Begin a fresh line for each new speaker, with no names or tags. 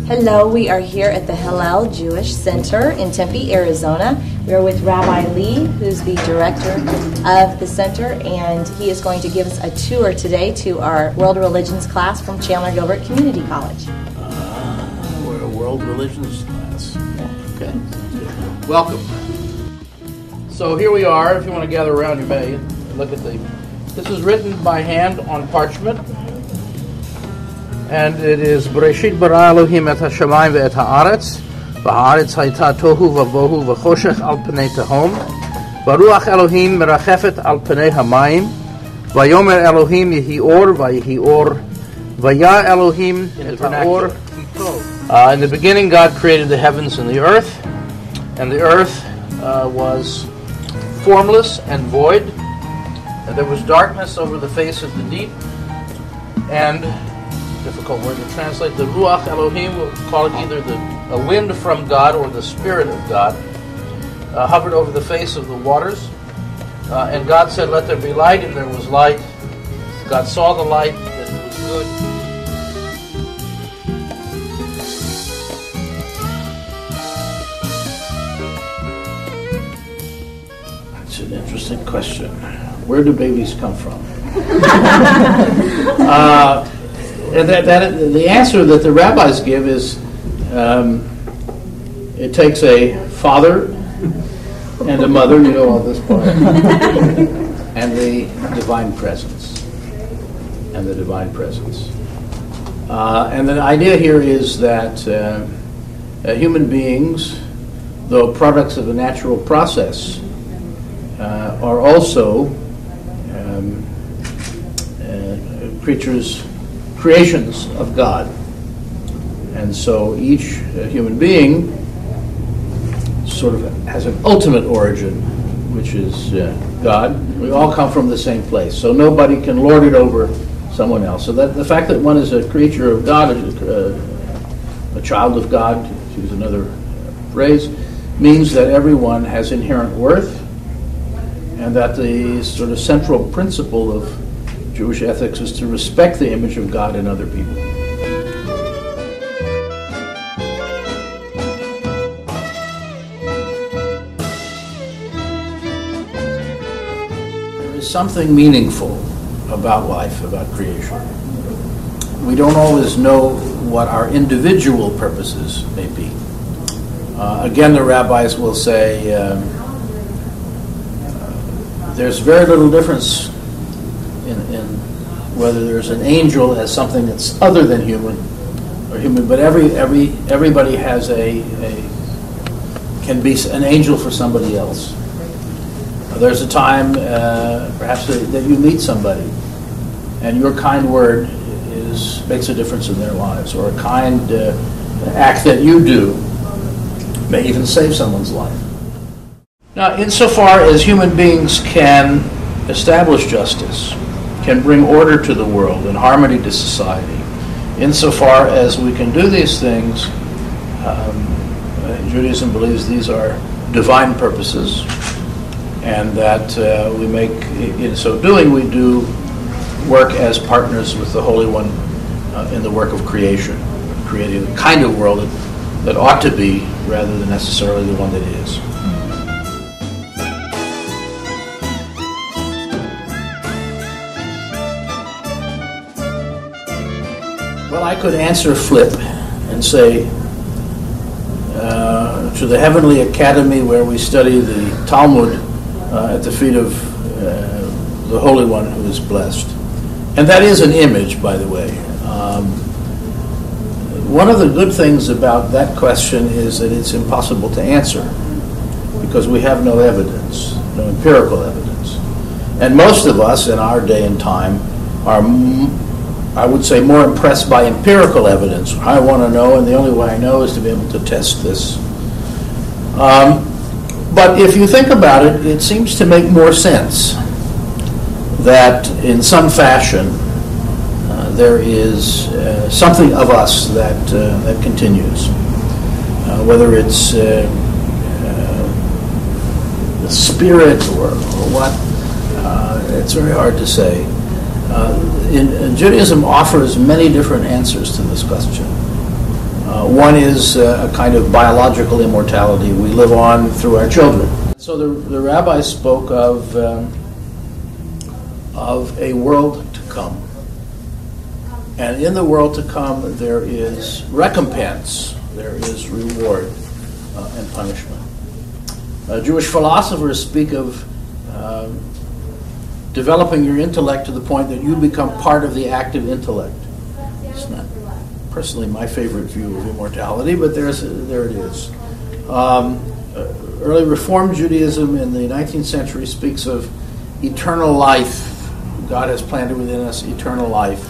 Hello, we are here at the Hillel Jewish Center in Tempe, Arizona. We are with Rabbi Lee, who's the director of the center, and he is going to give us a tour today to our World Religions class from Chandler Gilbert Community College.
We're a World Religions class. Okay. Welcome. So here we are. If you want to gather around, you may look at this is written by hand on parchment. And it is Bereshit bara Elohim et hashamayim ve'et haaretz v'haaretz hayta tohu v'vohu v'choshech al pnei tehom v'ruach Elohim merachefet al pnei hamayim v'yomer Elohim yehi or v'yehi or v'ya Elohim et haor. In the beginning God created the heavens and the earth was formless and void, and there was darkness over the face of the deep, and difficult word to translate. The Ruach Elohim, we'll call it either a wind from God or the Spirit of God, hovered over the face of the waters. And God said, "Let there be light," and there was light. God saw the light, that it was good. That's an interesting question. Where do babies come from? And the answer that the rabbis give is it takes a father and a mother, you know all this part, and the divine presence. And the idea here is that human beings, though products of a natural process, are also creations of God. And so each human being sort of has an ultimate origin, which is God. We all come from the same place, so nobody can lord it over someone else. So that the fact that one is a creature of God, a child of God, to use another phrase, means that everyone has inherent worth, and that the sort of central principle of Jewish ethics is to respect the image of God in other people. There is something meaningful about life, about creation. We don't always know what our individual purposes may be. Again, the rabbis will say there's very little difference in whether there's an angel as something that's other than human or human, but everybody has can be an angel for somebody else. There's a time perhaps that you meet somebody and your kind word makes a difference in their lives, or a kind act that you do may even save someone's life. Now, insofar as human beings can establish justice, can bring order to the world and harmony to society, insofar as we can do these things, Judaism believes these are divine purposes, and that we make, in so doing, we do work as partners with the Holy One in the work of creation, creating the kind of world that ought to be rather than necessarily the one that is. Well, I could answer flip and say, to the Heavenly Academy where we study the Talmud at the feet of the Holy One who is blessed. And that is an image, by the way. One of the good things about that question is that it's impossible to answer because we have no evidence. no empirical evidence. And most of us in our day and time are, I would say, more impressed by empirical evidence. I want to know, and the only way I know is to be able to test this. But if you think about it, it seems to make more sense that in some fashion there is something of us that continues. Whether it's the spirit or what, it's very hard to say. Judaism offers many different answers to this question. One is a kind of biological immortality. We live on through our children. So the rabbi spoke of a world to come. And in the world to come, there is recompense, there is reward and punishment. Jewish philosophers speak of developing your intellect to the point that you become part of the active intellect. It's not personally my favorite view of immortality, but there it is. Early Reform Judaism in the 19th century speaks of eternal life. God has planted within us eternal life.